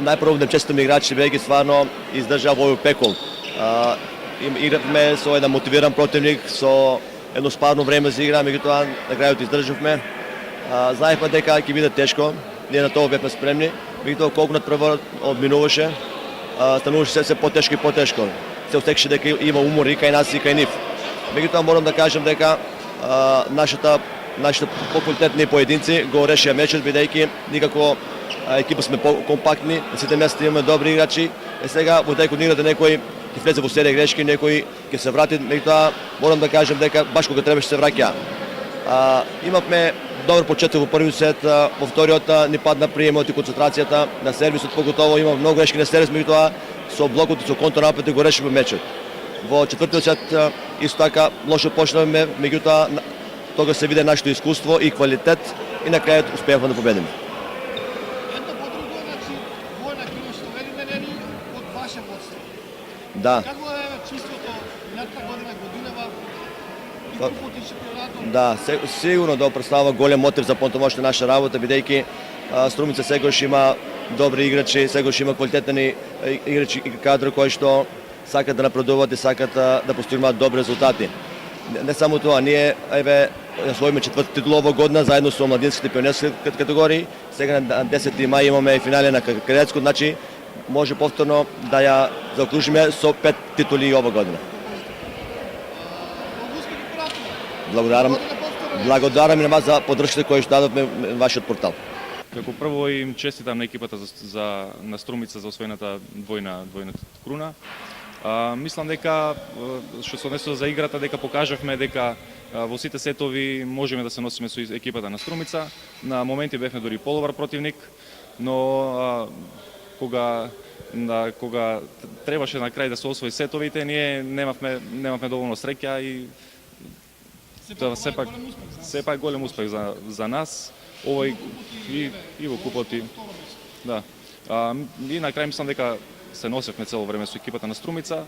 Најпрво да честитам играчи, бидејќи стварно издржаа овој пекол. Игравме со еден мотивиран противник, со едно спарно време за игра, меѓутоа на крајот издржавме. Знаевме дека ќе биде тешко, ние на тоа бевме спремни, меѓутоа колку надпреварот одминуваше, стануваше се потешко и потешко. Се усетеше дека има умор и кај нас и кај нив. Меѓутоа морам да кажам дека нашите поквалитетни поединци го решија мечот, бидејќи никако екипа сме компактни, на сите места имаме добри играчи. Сега во текот на играта некој ќе влезе во серија грешки, некој ќе се врати, меѓутоа морам да кажам дека баш кога требаше се враќа. Имавме добар почеток во првиот сет, во вториот ни падна приемот и концентрацијата на сервисот, поготово има многу грешки на сервис, меѓутоа со блокот и со контранападот го решивме мечот. Во четвртиот сет исто така лошо почнавме, меѓутоа тога се виде нашето искуство и квалитет и на крајот успеавме да победиме. Една по-друго, значи, војна киноштове менени од ваше водство. Да. Какво е чувството минатата годинава и купот и шампионатот? Да, сигурно да представува голем мотив за понатамошна наша работа, бидејќи Струмица сегаш има добри играчи, сегаш има квалитетни играчи и кадри кои што сакат да напредуваат и сакат да постигнуваат добри резултати. Не само тоа, ние освоиме четврта титула ова година заедно со младинските пионерски категории. Сега на 10 мај имаме финале на кадетско, значи може повторно да ја заокружиме со 5 титули ова година. Благодарам и на вас за поддршката која што дадовме на вашиот портал. Како прво им честитам на екипата на Струмица за освоената двојна круна. Мислам дека што се однесува за играта, дека покажавме дека во сите сетови можеме да се носиме со екипата на Струмица. На моменти бевме дури половар противник, но кога требаше на крај да се освои сетовите, ние немавме доволно среќа и тоа сепак голем успех за нас. Овој и во купот и да. И на крај мислам дека се носевме цело време со екипата на Струмица.